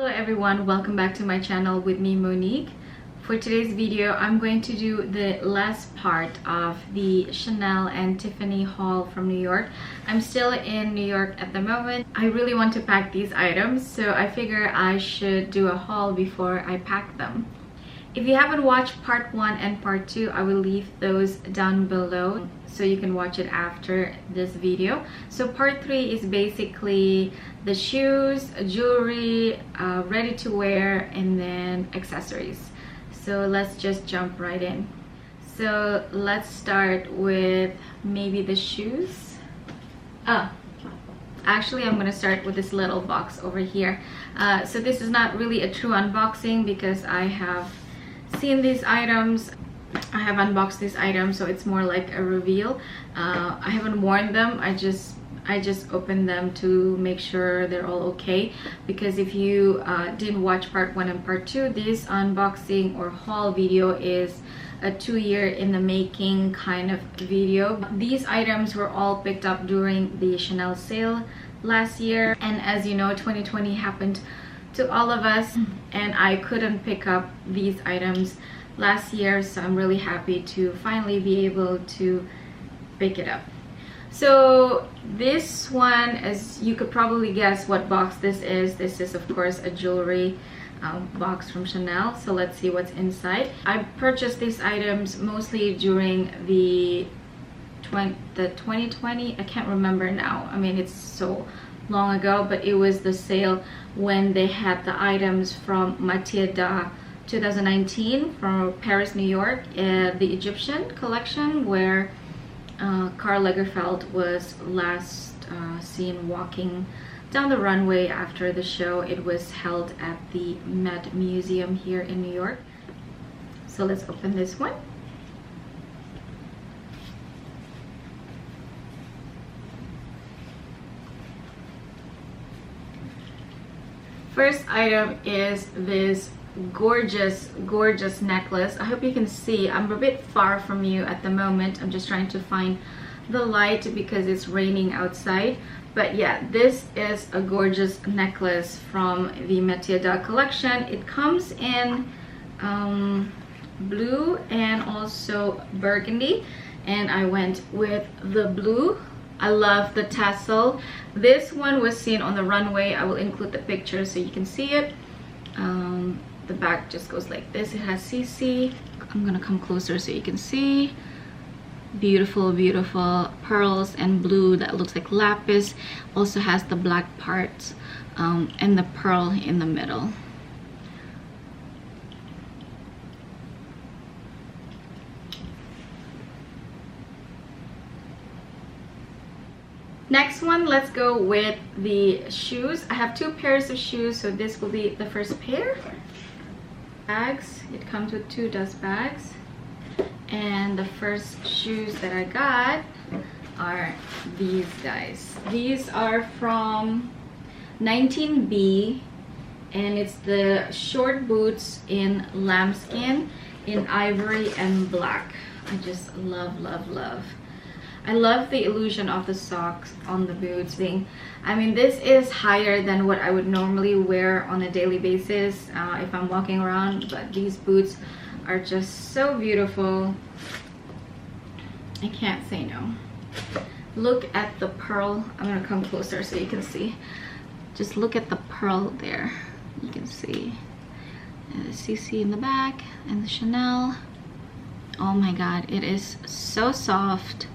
Hello everyone, welcome back to my channel with me, Monique. For today's video, I'm going to do the last part of the Chanel and Tiffany haul from New York. I'm still in New York at the moment. I really want to pack these items, so I figure I should do a haul before I pack them. If you haven't watched part 1 and part 2, I will leave those down below so you can watch it after this video. So part 3 is basically the shoes, jewelry, ready to wear, and then accessories. So let's just jump right in. So let's start with maybe the shoes. Actually, I'm gonna start with this little box over here. So this is not really a true unboxing because I have seen these items. I have unboxed these items, so it's more like a reveal. I haven't worn them. I just opened them to make sure they're all okay, because if you didn't watch part 1 and part 2, this unboxing or haul video is a 2-year in the making kind of video. These items were all picked up during the Chanel sale last year, and as you know, 2020 happened to all of us, and I couldn't pick up these items last year, so I'm really happy to finally be able to pick it up. So this one, as you could probably guess what box this is of course a jewelry box from Chanel. So let's see what's inside. I purchased these items mostly during the 2020, I can't remember now, I mean it's so long ago, but it was the sale when they had the items from Matieda 2019 from Paris, New York, the Egyptian collection where Karl Lagerfeld was last seen walking down the runway after the show. It was held at the Met Museum here in New York. So let's open this one. First item is this gorgeous necklace. I hope you can see. I'm a bit far from you at the moment. I'm just trying to find the light because it's raining outside. But yeah, this is a gorgeous necklace from the Matieda collection. It comes in blue and also burgundy, and I went with the blue. I love the tassel. This one was seen on the runway. I will include the picture so you can see it. The back just goes like this. It has CC. I'm gonna come closer so you can see. Beautiful pearls and blue that looks like lapis. Also has the black parts and the pearl in the middle. Next one, let's go with the shoes. I have 2 pairs of shoes, so this will be the first pair. Bags, it comes with 2 dust bags, and the first shoes that I got are these guys. These are from 19B, and it's the short boots in lambskin, in ivory and black. I just love. I love the illusion of the socks on the boots thing. I mean, this is higher than what I would normally wear on a daily basis if I'm walking around, but these boots are just so beautiful. I can't say no. Look at the pearl. I'm gonna come closer so you can see. Just look at the pearl there. You can see the CC in the back and the Chanel. Oh my god, it is so soft.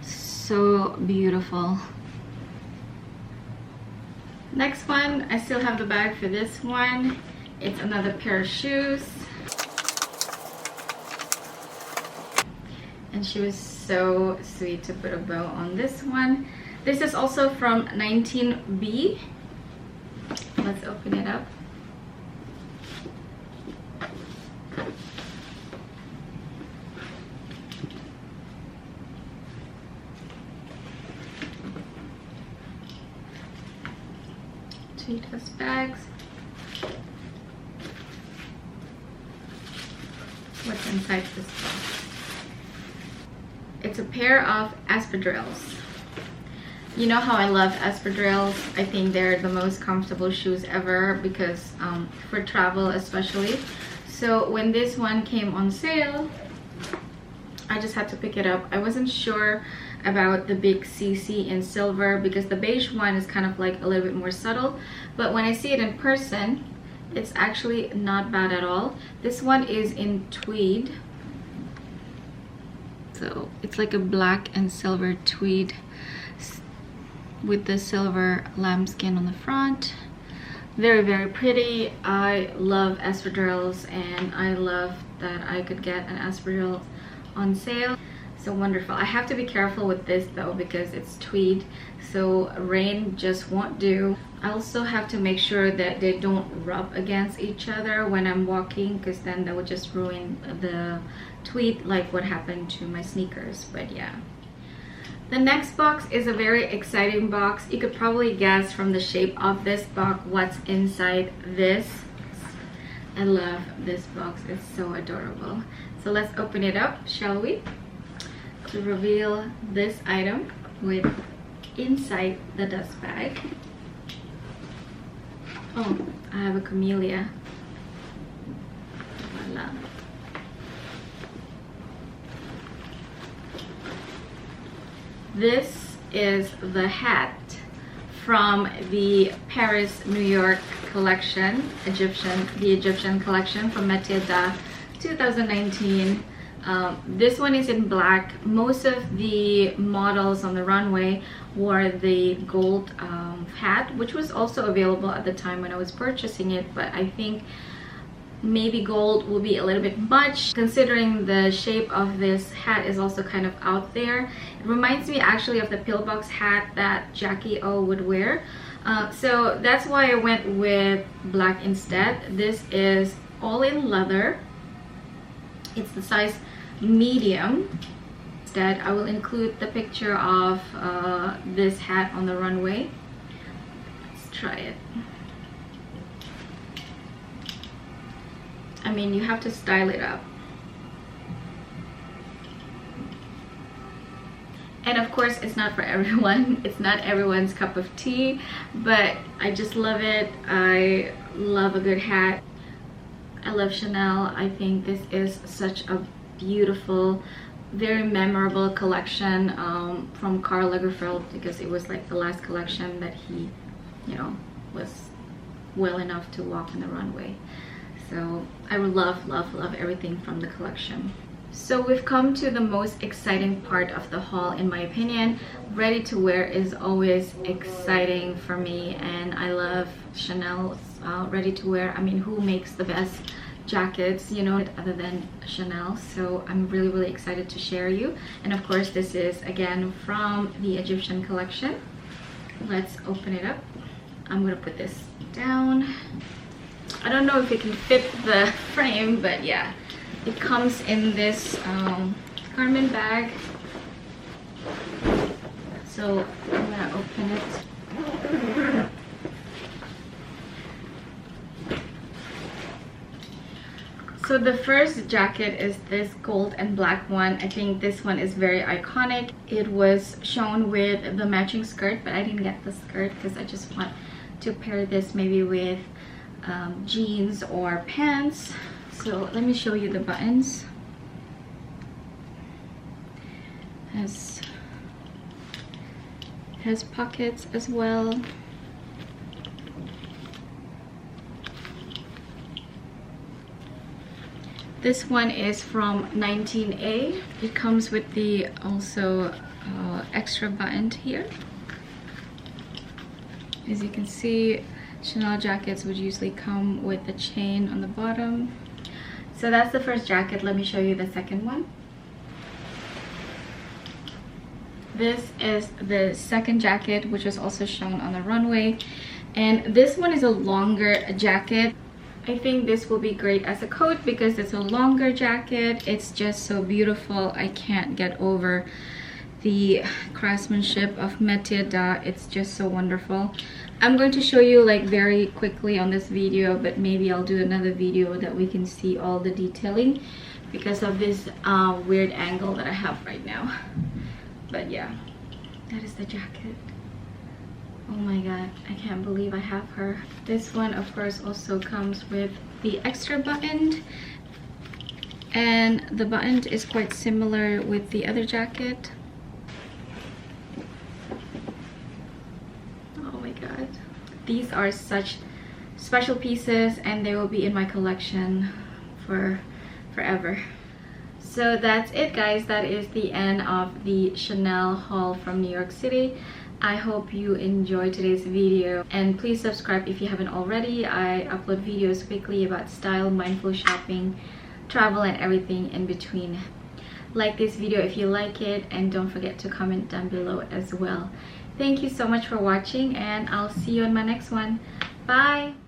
So beautiful. Next one, I still have the bag for this one. It's another pair of shoes, and she was so sweet to put a bow on this one. This is also from 19B. Let's open it up. Two dust bags. What's inside this box? It's a pair of espadrilles. You know how I love espadrilles. I think they're the most comfortable shoes ever because for travel especially. So when this one came on sale, I just had to pick it up. I wasn't sure about the big CC in silver because the beige one is kind of like a little bit more subtle, but when I see it in person, it's actually not bad at all. This one is in tweed, so it's like a black and silver tweed with the silver lambskin on the front. Very, very pretty. I love espadrilles, and I love that I could get an espadrille on sale. So wonderful. I have to be careful with this though because it's tweed, so rain just won't do. I also have to make sure that they don't rub against each other when I'm walking, because then that would just ruin the tweed, like what happened to my sneakers. But yeah, the next box is a very exciting box. You could probably guess from the shape of this box what's inside this. I love this box. It's so adorable. So let's open it up, shall we? To reveal this item with inside the dust bag. Oh, I have a camellia. Voila. This is the hat from the Paris, New York collection, the Egyptian collection from Metier 2019. This one is in black. Most of the models on the runway wore the gold hat, which was also available at the time when I was purchasing it, but I think maybe gold will be a little bit much considering the shape of this hat is also kind of out there. It reminds me actually of the pillbox hat that Jackie O would wear, so that's why I went with black instead. This is all in leather. It's the size medium. Instead, I will include the picture of this hat on the runway. Let's try it. I mean, you have to style it up. And of course, it's not for everyone. It's not everyone's cup of tea, but I just love it. I love a good hat. I love Chanel. I think this is such a beautiful, very memorable collection from Karl Lagerfeld, because it was like the last collection that he, you know, was well enough to walk on the runway. So I love, love, love everything from the collection. So we've come to the most exciting part of the haul, in my opinion. Ready to wear is always exciting for me, and I love Chanel's ready to wear. I mean, who makes the best jackets, you know, other than Chanel? So I'm really, really excited to share you. And of course, this is again from the Egyptian collection. Let's open it up. I'm gonna put this down. I don't know if it can fit the frame, but yeah, it comes in this garment bag. So I'm gonna open it. So the first jacket is this gold and black one. I think this one is very iconic. It was shown with the matching skirt, but I didn't get the skirt because I just want to pair this maybe with jeans or pants. So let me show you the buttons. Has pockets as well. This one is from 19A. It comes with the also extra button here. As you can see, Chanel jackets would usually come with a chain on the bottom. So that's the first jacket. Let me show you the second one. This is the second jacket, which was also shown on the runway. And this one is a longer jacket. I think this will be great as a coat because it's a longer jacket. It's just so beautiful. I can't get over the craftsmanship of Metier. It's just so wonderful. I'm going to show you like very quickly on this video, but maybe I'll do another video that we can see all the detailing because of this weird angle that I have right now. But yeah, that is the jacket. Oh my god, I can't believe I have her. This one of course also comes with the extra button, and the button is quite similar with the other jacket. Oh my god, these are such special pieces and they will be in my collection for forever. So that's it guys, that is the end of the Chanel haul from New York City. I hope you enjoyed today's video, and please subscribe if you haven't already. I upload videos weekly about style, mindful shopping, travel, and everything in between. Like this video if you like it, and don't forget to comment down below as well. Thank you so much for watching, and I'll see you on my next one. Bye!